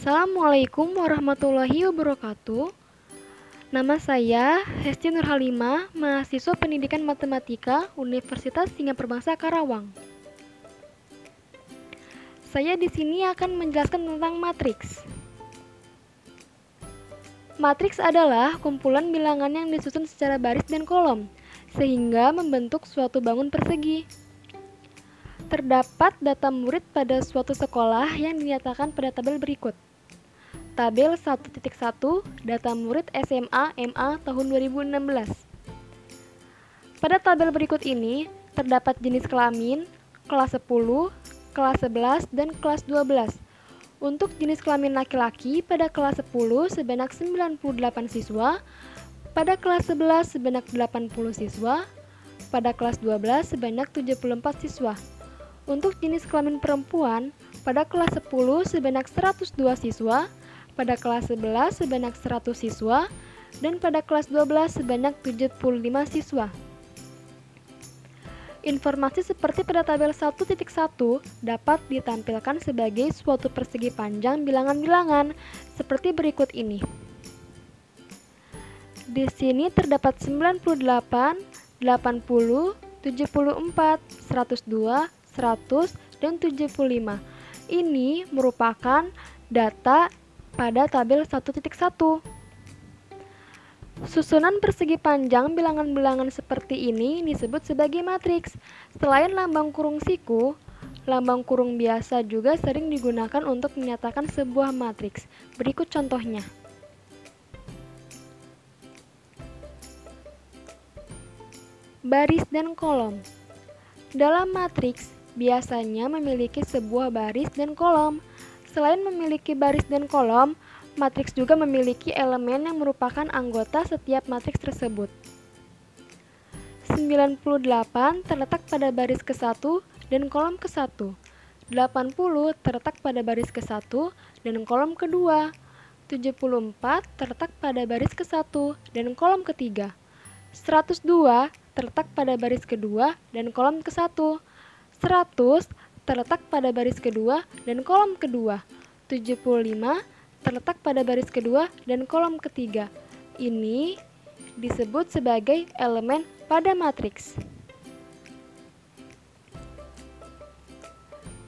Assalamualaikum warahmatullahi wabarakatuh. Nama saya Hesti Nurhalimah, mahasiswa Pendidikan Matematika Universitas Singapura Bangsa Karawang. Saya di sini akan menjelaskan tentang matriks. Matriks adalah kumpulan bilangan yang disusun secara baris dan kolom, sehingga membentuk suatu bangun persegi. Terdapat data murid pada suatu sekolah yang dinyatakan pada tabel berikut. Tabel 1.1 data murid SMA MA tahun 2016. Pada tabel berikut ini terdapat jenis kelamin, kelas 10, kelas 11, dan kelas 12. Untuk jenis kelamin laki-laki pada kelas 10 sebanyak 98 siswa, pada kelas 11 sebanyak 80 siswa, pada kelas 12 sebanyak 74 siswa. Untuk jenis kelamin perempuan, pada kelas 10 sebanyak 102 siswa, pada kelas 11 sebanyak 100 siswa, dan pada kelas 12 sebanyak 75 siswa. Informasi seperti pada tabel 1.1 dapat ditampilkan sebagai suatu persegi panjang bilangan-bilangan seperti berikut ini. Di sini terdapat 98, 80, 74, 102, 100, dan 75. Ini merupakan data pada tabel 1.1. Susunan persegi panjang bilangan-bilangan seperti ini disebut sebagai matriks. Selain lambang kurung siku, lambang kurung biasa juga sering digunakan untuk menyatakan sebuah matriks. Berikut contohnya. Baris dan kolom. Dalam matriks, biasanya memiliki sebuah baris dan kolom. Selain memiliki baris dan kolom, matriks juga memiliki elemen yang merupakan anggota setiap matriks tersebut. 98 terletak pada baris ke-1 dan kolom ke-1. 80 terletak pada baris ke-1 dan kolom ke-2. 74 terletak pada baris ke-1 dan kolom ke-3. 102 terletak pada baris kedua dan kolom ke-1. 100 terletak pada baris kedua dan kolom kedua. 75 terletak pada baris kedua dan kolom ketiga. Ini disebut sebagai elemen pada matriks.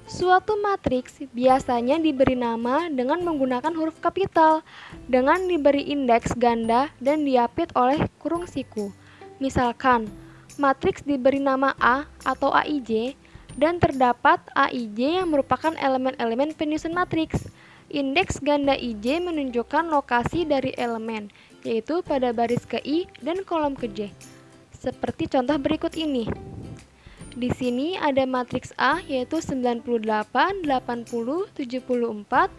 Suatu matriks biasanya diberi nama dengan menggunakan huruf kapital, dengan diberi indeks ganda dan diapit oleh kurung siku. Misalkan, matriks diberi nama A atau AIJ, dan terdapat AIJ yang merupakan elemen-elemen penyusun matriks. Indeks ganda IJ menunjukkan lokasi dari elemen, yaitu pada baris ke-I dan kolom ke-J. Seperti contoh berikut ini. Di sini ada matriks A yaitu 98, 80, 74,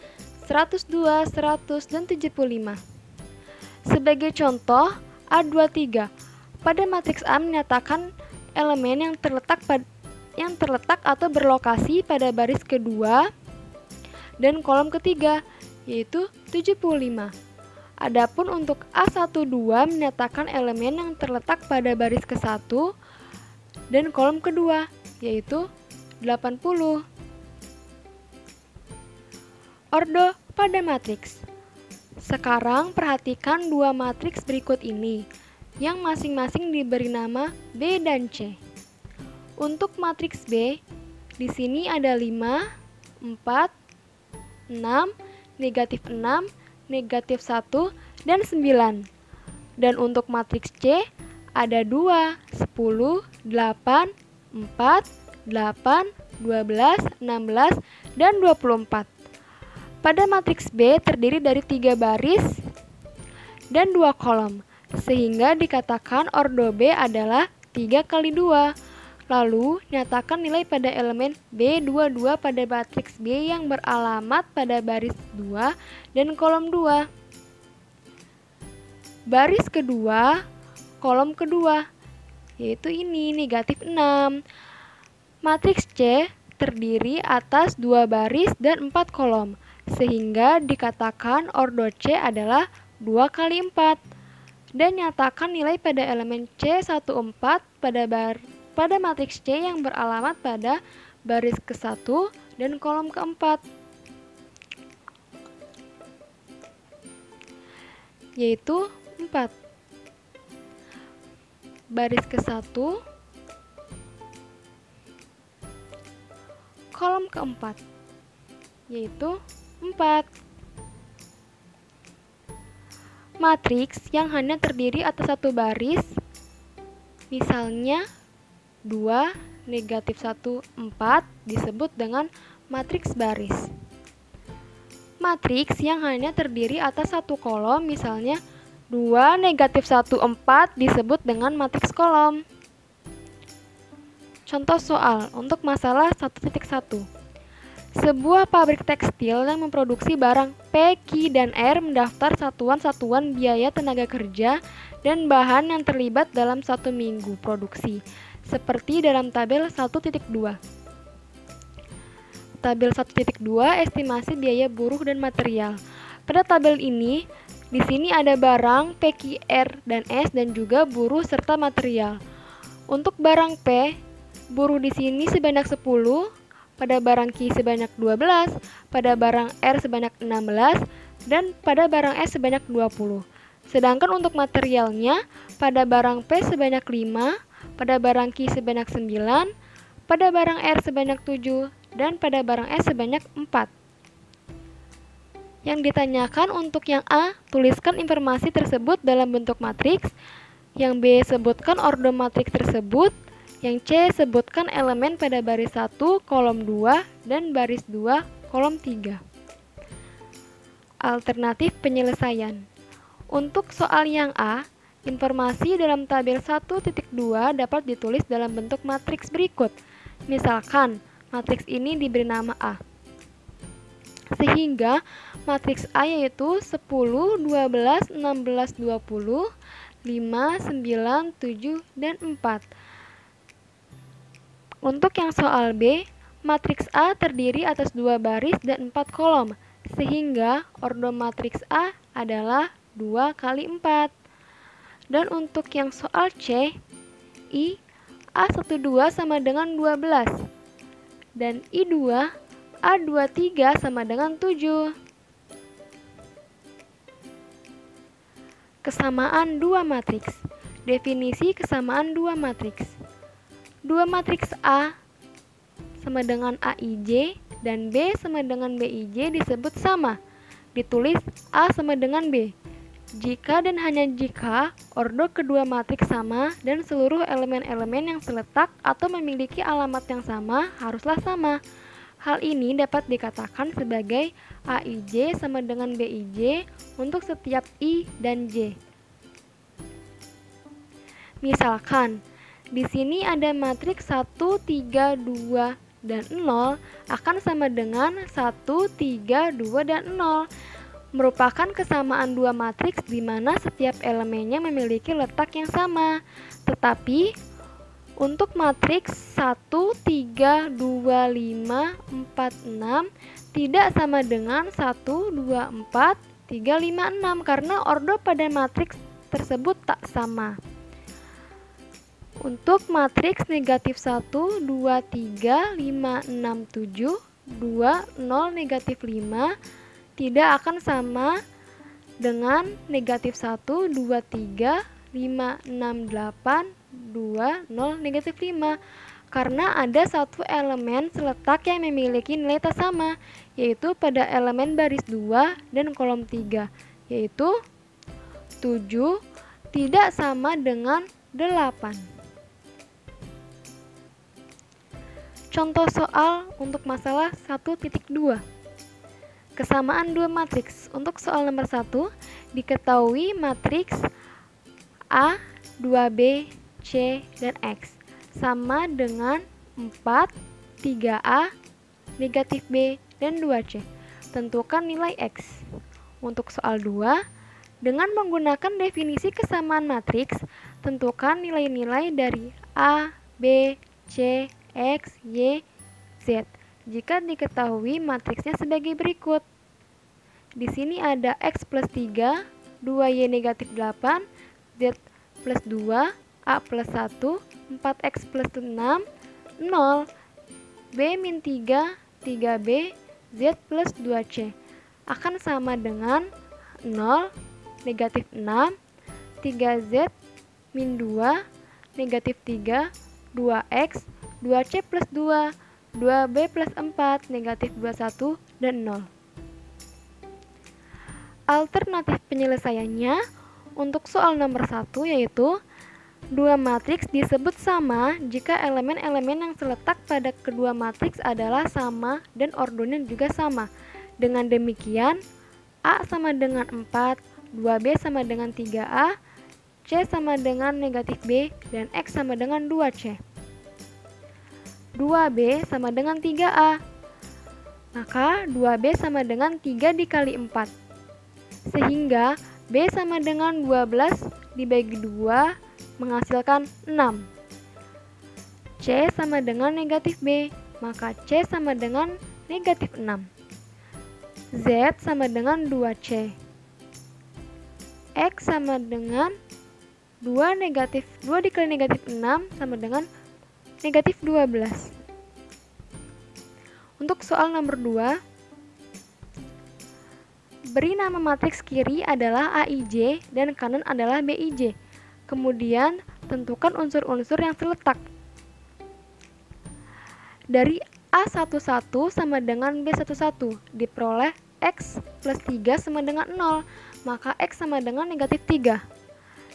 102, 100, dan 75. Sebagai contoh, A23. Pada matriks A menyatakan elemen yang terletak atau berlokasi pada baris kedua dan kolom ketiga, yaitu 75. Adapun untuk A12 menyatakan elemen yang terletak pada baris ke-1 dan kolom kedua, yaitu 80. Ordo pada matriks. Sekarang perhatikan dua matriks berikut ini, yang masing-masing diberi nama B dan C. Untuk matriks B, di sini ada 5, 4, 6, negatif 6, negatif 1, dan 9. Dan untuk matriks C, ada 2, 10, 8, 4, 8, 12, 16, dan 24. Pada matriks B terdiri dari 3 baris dan 2 kolom, sehingga dikatakan ordo B adalah 3 kali 2. Lalu, nyatakan nilai pada elemen B22 pada matriks B yang beralamat pada baris 2 dan kolom 2. Baris kedua, kolom kedua, yaitu ini, negatif 6. Matriks C terdiri atas 2 baris dan 4 kolom, sehingga dikatakan ordo C adalah 2 kali 4. Dan nyatakan nilai pada elemen C14 pada matriks C yang beralamat pada baris ke-1 dan kolom ke-4. yaitu 4. Baris ke-1, kolom keempat, yaitu 4. Matriks yang hanya terdiri atas satu baris, misalnya 2, negatif 1, 4, disebut dengan matriks baris. Matriks yang hanya terdiri atas satu kolom, misalnya 2, negatif 1, 4, disebut dengan matriks kolom. Contoh soal untuk masalah 1.1. Sebuah pabrik tekstil yang memproduksi barang P, Q, dan R mendaftar satuan-satuan biaya tenaga kerja dan bahan yang terlibat dalam 1 minggu produksi, seperti dalam tabel 1.2. Tabel 1.2 estimasi biaya buruh dan material. Pada tabel ini, di sini ada barang P, Q, R, dan S dan juga buruh serta material. Untuk barang P, buruh di sini sebanyak 10, pada barang Q sebanyak 12, pada barang R sebanyak 16, dan pada barang S sebanyak 20. Sedangkan untuk materialnya, pada barang P sebanyak 5, pada barang Q sebanyak 9, pada barang R sebanyak 7, dan pada barang S sebanyak 4. Yang ditanyakan untuk yang A, tuliskan informasi tersebut dalam bentuk matriks. Yang B, sebutkan ordo matriks tersebut. Yang C, sebutkan elemen pada baris 1, kolom 2, dan baris 2, kolom 3. Alternatif penyelesaian. Untuk soal yang A, informasi dalam tabel 1.2 dapat ditulis dalam bentuk matriks berikut. Misalkan, matriks ini diberi nama A. Sehingga, matriks A yaitu 10, 12, 16, 20, 5, 9, 7, dan 4. Untuk yang soal B, matriks A terdiri atas 2 baris dan 4 kolom, sehingga ordo matriks A adalah 2 kali 4. Dan untuk yang soal C, I, A12 sama dengan 12, dan I2, A23 sama dengan 7. Kesamaan 2 matriks. Definisi kesamaan 2 matriks. 2 matriks A sama dengan AIJ dan B sama dengan BIJ disebut sama. Ditulis A sama dengan B. Jika dan hanya jika ordo kedua matriks sama dan seluruh elemen-elemen yang seletak atau memiliki alamat yang sama haruslah sama. Hal ini dapat dikatakan sebagai AIJ sama dengan BIJ untuk setiap I dan J. Misalkan, di sini ada matriks 1, 3, 2, dan 0 akan sama dengan 1, 3, 2, dan 0. Merupakan kesamaan 2 matriks di mana setiap elemennya memiliki letak yang sama. Tetapi, untuk matriks 1, 3, 2, 5, 4, 6 tidak sama dengan 1, 2, 4, 3, 5, 6 karena ordo pada matriks tersebut tak sama. Untuk matriks negatif 1, 2, 3, 5, 6, 7, 2, 0, negatif 5 tidak akan sama dengan negatif 1, 2, 3, 5, 6, 8, 2, 0, negatif 5 karena ada satu elemen seletak yang memiliki nilai tak sama, yaitu pada elemen baris 2 dan kolom 3, yaitu 7 tidak sama dengan 8. Contoh soal untuk masalah 1.2. Kesamaan 2 matriks. Untuk soal nomor 1, diketahui matriks A, 2B, C, dan X sama dengan 4, 3A, negatif B, dan 2C. Tentukan nilai X. Untuk soal 2, dengan menggunakan definisi kesamaan matriks, tentukan nilai-nilai dari A, B, C, X, Y, Z. Jika diketahui matriksnya sebagai berikut. Di sini ada X plus 3, 2Y negatif 8, Z plus 2, A plus 1, 4X plus 6, 0, B min 3, 3B, Z plus 2C. Akan sama dengan 0, negatif 6, 3Z min 2, negatif 3, 2X, 2C plus 2, 2B plus 4, negatif 21, dan 0. Alternatif penyelesaiannya untuk soal nomor 1 yaitu dua matriks disebut sama jika elemen-elemen yang terletak pada kedua matriks adalah sama dan ordonya juga sama. Dengan demikian, A sama dengan 4, 2B sama dengan 3A, C sama dengan negatif B, dan X sama dengan 2C. 2B sama dengan 3A, maka 2B sama dengan 3 dikali 4. Sehingga B sama dengan 12 dibagi 2 menghasilkan 6. C sama dengan negatif B, maka C sama dengan negatif 6. Z sama dengan 2C. X sama dengan 2 dikali negatif 6 sama dengan negatif 12. Untuk soal nomor 2, beri nama matriks kiri adalah AIJ dan kanan adalah BIJ. Kemudian, tentukan unsur-unsur yang terletak. Dari A11 sama dengan B11 diperoleh X plus 3 sama dengan 0, maka X sama dengan negatif 3.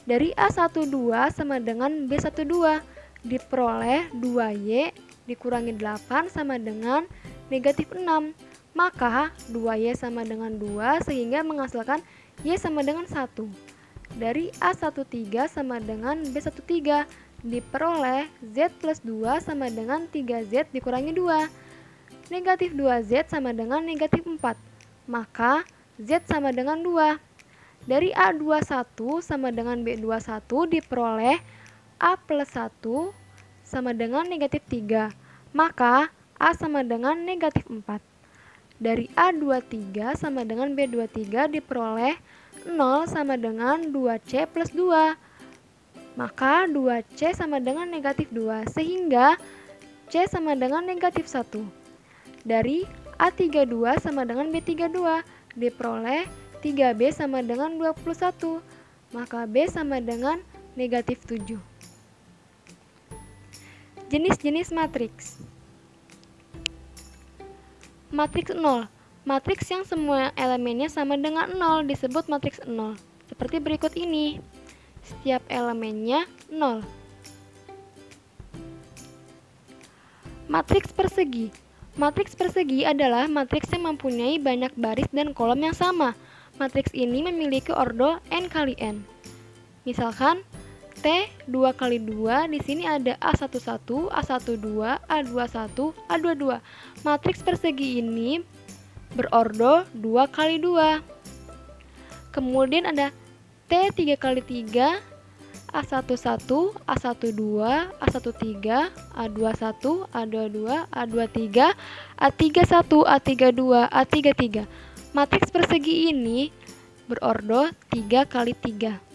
Dari A12 sama dengan B12 diperoleh 2Y dikurangi 8 sama dengan negatif 6, maka 2Y sama dengan 2 sehingga menghasilkan Y sama dengan 1. Dari A13 sama dengan B13 diperoleh Z plus 2 sama dengan 3Z dikurangi 2. Negatif 2Z sama dengan negatif 4, maka Z sama dengan 2. Dari A21 sama dengan B21 diperoleh A plus 1 sama dengan negatif 3, maka A sama dengan negatif 4. Dari A23 sama dengan B23 diperoleh 0 sama dengan 2C plus 2, maka 2C sama dengan negatif 2, sehingga C sama dengan negatif 1. Dari A32 sama dengan B32 diperoleh 3B sama dengan 21, maka B sama dengan negatif 7. Jenis-jenis matriks. Matriks 0. Matriks yang semua elemennya sama dengan 0 disebut matriks 0. Seperti berikut ini. Setiap elemennya 0. Matriks persegi. Matriks persegi adalah matriks yang mempunyai banyak baris dan kolom yang sama. Matriks ini memiliki ordo n kali n. Misalkan T 2 kali 2, di sini ada A11, A12, A21, A22. Matriks persegi ini berordo 2 kali 2. Kemudian ada T 3 kali 3, A11, A12, A13, A21, A22, A23, A31, A32, A33. Matriks persegi ini berordo 3 kali 3.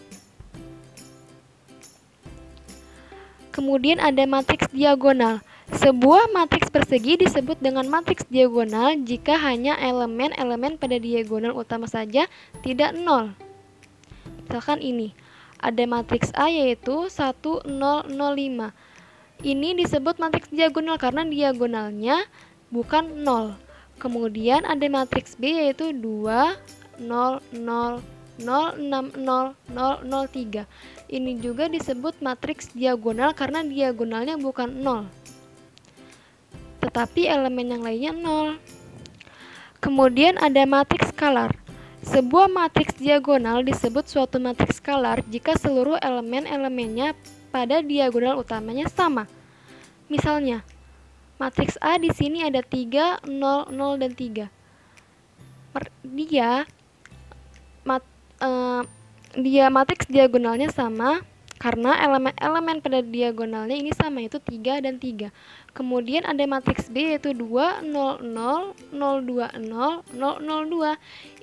Kemudian ada matriks diagonal. Sebuah matriks persegi disebut dengan matriks diagonal jika hanya elemen-elemen pada diagonal utama saja tidak 0. Misalkan ini, ada matriks A yaitu 1, 0, 0, 5. Ini disebut matriks diagonal karena diagonalnya bukan 0. Kemudian ada matriks B yaitu 2, 0, 0, 0, 6, 0, 0, 0, 3. Ini juga disebut matriks diagonal karena diagonalnya bukan 0. Tetapi elemen yang lainnya 0. Kemudian ada matriks skalar. Sebuah matriks diagonal disebut suatu matriks skalar jika seluruh elemen-elemennya pada diagonal utamanya sama. Misalnya, matriks A di sini ada 3, 0, 0, dan 3. Dia matriks diagonalnya sama karena elemen-elemen pada diagonalnya ini sama, yaitu 3 dan 3. Kemudian ada matriks B yaitu 2, 0, 0, 0, 2, 0, 0, 0, 2.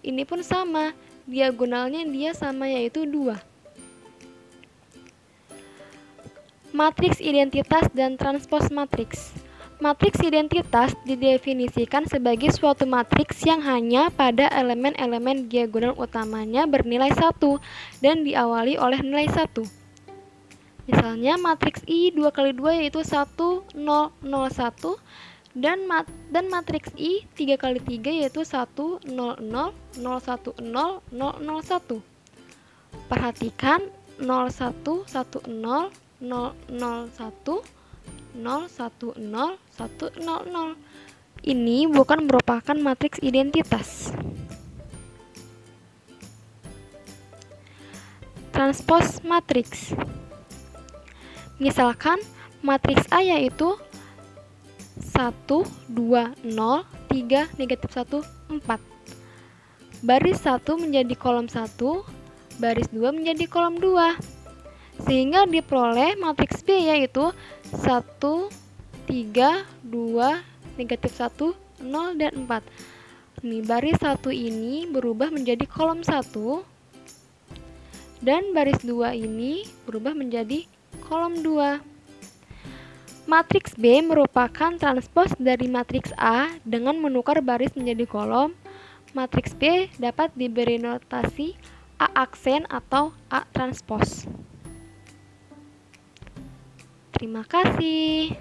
Ini pun sama, diagonalnya dia sama yaitu 2. Matriks identitas dan transpos matriks. Matriks identitas didefinisikan sebagai suatu matriks yang hanya pada elemen-elemen diagonal utamanya bernilai 1 dan diawali oleh nilai 1. Misalnya matriks I 2 kali 2 yaitu 1, 0, 0, 1 dan matriks I 3 kali 3 yaitu 1, 0, 0, 0, 1, 0, 0, 0, 1. Perhatikan 0, 1, 1, 0, 0, 0, 1, 0, 1, 0, 1, 0, 0. Ini bukan merupakan matriks identitas. Transpose matriks. Misalkan matriks A yaitu 1, 2, 0, 3, negatif 1, 4. Baris 1 menjadi kolom 1, baris 2 menjadi kolom 2. Sehingga diperoleh matriks B yaitu 1, 3, 2, negatif 1, 0, dan 4. Nih, baris 1 ini berubah menjadi kolom 1 dan baris 2 ini berubah menjadi kolom 2. Matriks B merupakan transpos dari matriks A dengan menukar baris menjadi kolom. Matriks B dapat diberi notasi A aksen atau A transpos. Terima kasih.